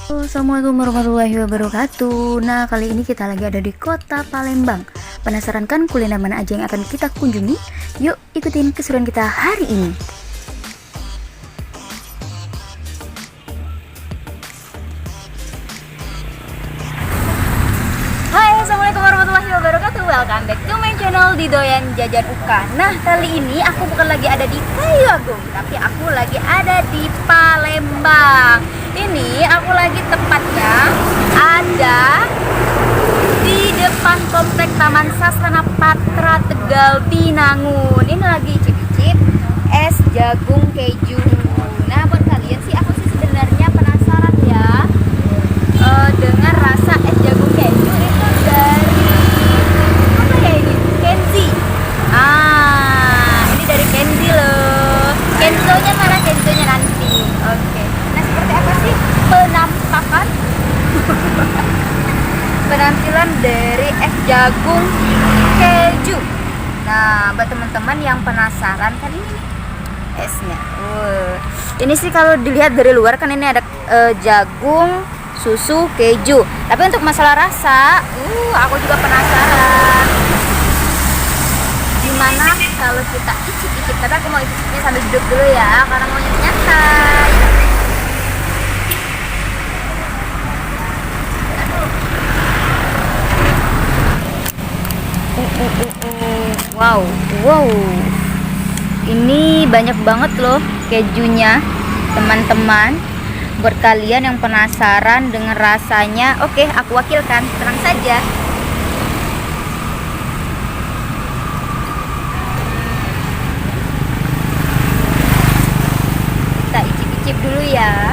Assalamualaikum warahmatullahi wabarakatuh. Nah, kali ini kita lagi ada di kota Palembang. Penasaran kan kuliner mana aja yang akan kita kunjungi? Yuk ikutin keseruan kita hari ini. Hai, assalamualaikum warahmatullahi wabarakatuh. Welcome back to my channel di Doyan Jajan Uka. Nah, kali ini aku bukan lagi ada di Kayu Agung, tapi aku lagi ada di Palembang. Ini aku lagi tepatnya ada di depan komplek Taman Sasana Patra Tegal Binangun. Ini lagi icip-icip es jagung keju. Nah, buat kalian sih aku sih sebenarnya penasaran ya dengan rasa es jagung keju itu dari apa ya ini? Kenzi. Ini dari Kenzi loh. Kenzonya mana? Kenzonya nanti. Oke. Nah, seperti apa sih penampakan penampilan dari es jagung keju? Nah, buat teman-teman yang penasaran kan ini nih esnya. Ini sih kalau dilihat dari luar kan ini ada jagung, susu, keju. Tapi untuk masalah rasa, aku juga penasaran. Gimana kalau kita icip-icip? Tapi aku mau icip-icipnya sambil duduk dulu ya, karena mau nyantai. Wow. Ini banyak banget loh kejunya, teman-teman. Buat kalian yang penasaran dengan rasanya, oke, aku wakilkan, tenang saja. Kita icip-icip dulu ya.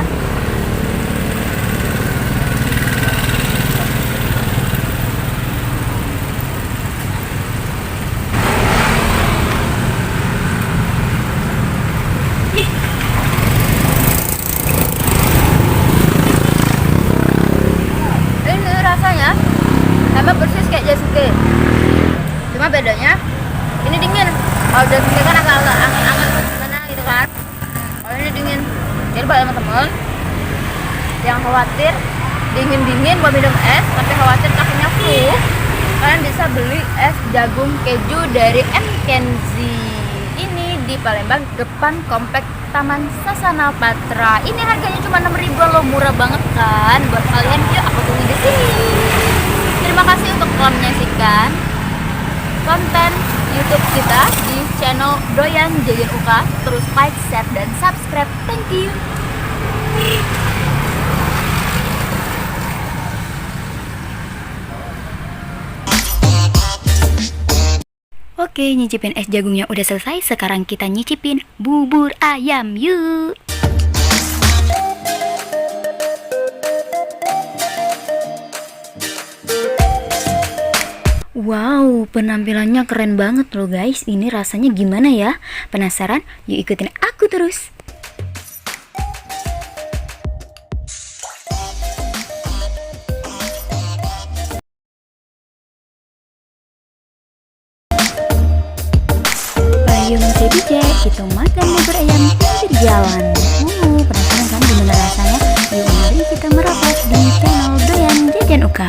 Rasanya sama persis kayak jasuke, cuma bedanya ini dingin. Kalau jasuke kan agak anget-anget gimana gitu kan, kalau ini dingin. Jadi buat teman-teman yang khawatir dingin-dingin mau minum es tapi khawatir kakinya flu, kalian bisa beli es jagung keju dari M. Kenzi. Ini di Palembang depan komplek Taman Sasana Patra. Ini harganya cuma 6.000 loh, murah banget kan buat kalian. Yuk aku tunggu di sini. Terima kasih untuk telah menyaksikan konten YouTube kita di channel Doyan Jajan Uka. Terus like, share, dan subscribe. Thank you. Oke, nyicipin es jagungnya udah selesai. Sekarang kita nyicipin bubur ayam, yuk. Wow, penampilannya keren banget loh guys. Ini rasanya gimana ya? Penasaran? Yuk ikutin aku terus. Ayo mencari kita makan bubur ayam pinggir jalan. Penasaran kan gimana rasanya? Yuk mari kita merapat di channel Doyan Jajan Uka.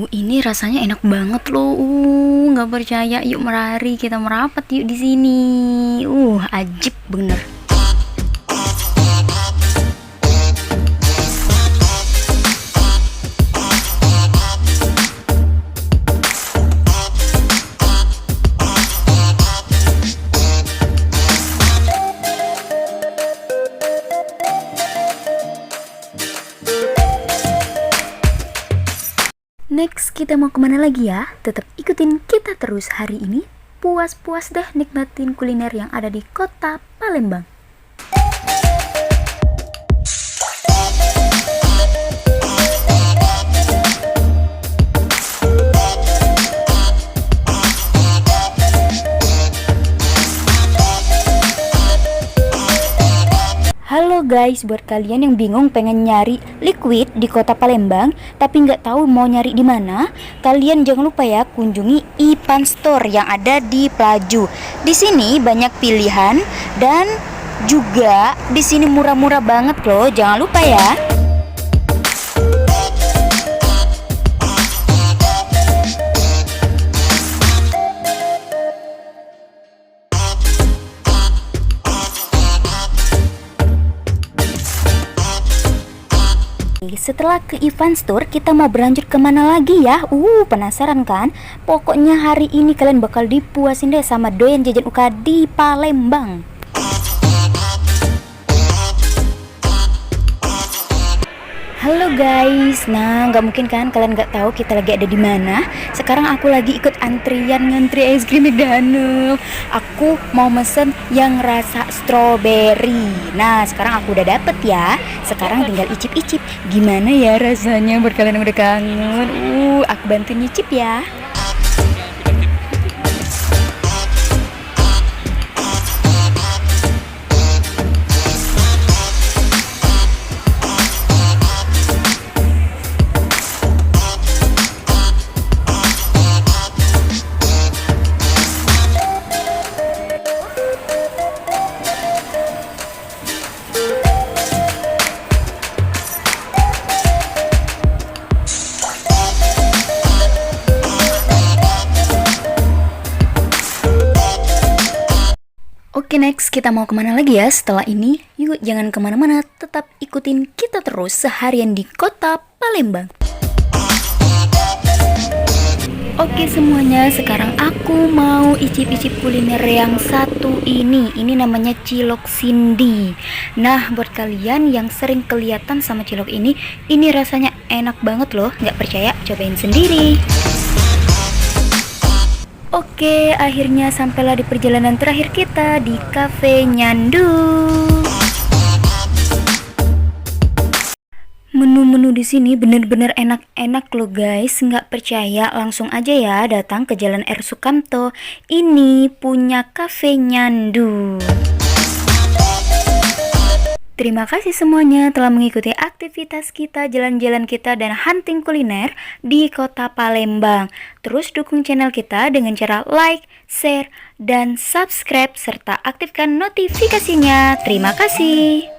Ini rasanya enak banget loh. Nggak percaya, yuk mari kita merapat yuk di sini. Ajib bener. Next kita mau kemana lagi ya? Tetap ikutin kita terus hari ini. Puas-puas deh nikmatin kuliner yang ada di kota Palembang. guys, buat kalian yang bingung pengen nyari liquid di kota Palembang tapi nggak tahu mau nyari di mana, kalian jangan lupa ya kunjungi Ipan Store yang ada di Pelaju. Di sini banyak pilihan dan juga di sini murah-murah banget loh. Jangan lupa ya. Setelah ke Ivan Store, kita mau berlanjut kemana lagi ya? Penasaran kan? Pokoknya hari ini kalian bakal dipuasin deh sama doyan jajan UK di Palembang. Halo guys, nah nggak mungkin kan kalian nggak tahu kita lagi ada di mana? Sekarang aku lagi ikut antrian ngantri es krim McDonald. Aku mau mesen yang rasa strawberry. Nah sekarang aku udah dapet ya. Sekarang tinggal icip-icip. Gimana ya rasanya buat kalian yang udah kangen? Aku bantu nyicip ya. Oke, next kita mau kemana lagi ya setelah ini? Yuk jangan kemana-mana, tetap ikutin kita terus seharian di kota Palembang. Oke semuanya, sekarang aku mau icip-icip kuliner yang satu ini. Ini namanya cilok Cindy. Nah buat kalian yang sering kelihatan sama cilok ini rasanya enak banget loh. Nggak percaya? Cobain sendiri. Oke, akhirnya sampailah di perjalanan terakhir kita di Cafe Nyandu. Menu-menu di sini bener-bener enak-enak loh guys. Nggak percaya, langsung aja ya datang ke Jalan R. Sukamto. Ini punya Cafe Nyandu. Terima kasih semuanya telah mengikuti aktivitas kita, jalan-jalan kita, dan hunting kuliner di kota Palembang. Terus dukung channel kita dengan cara like, share, dan subscribe, serta aktifkan notifikasinya. Terima kasih.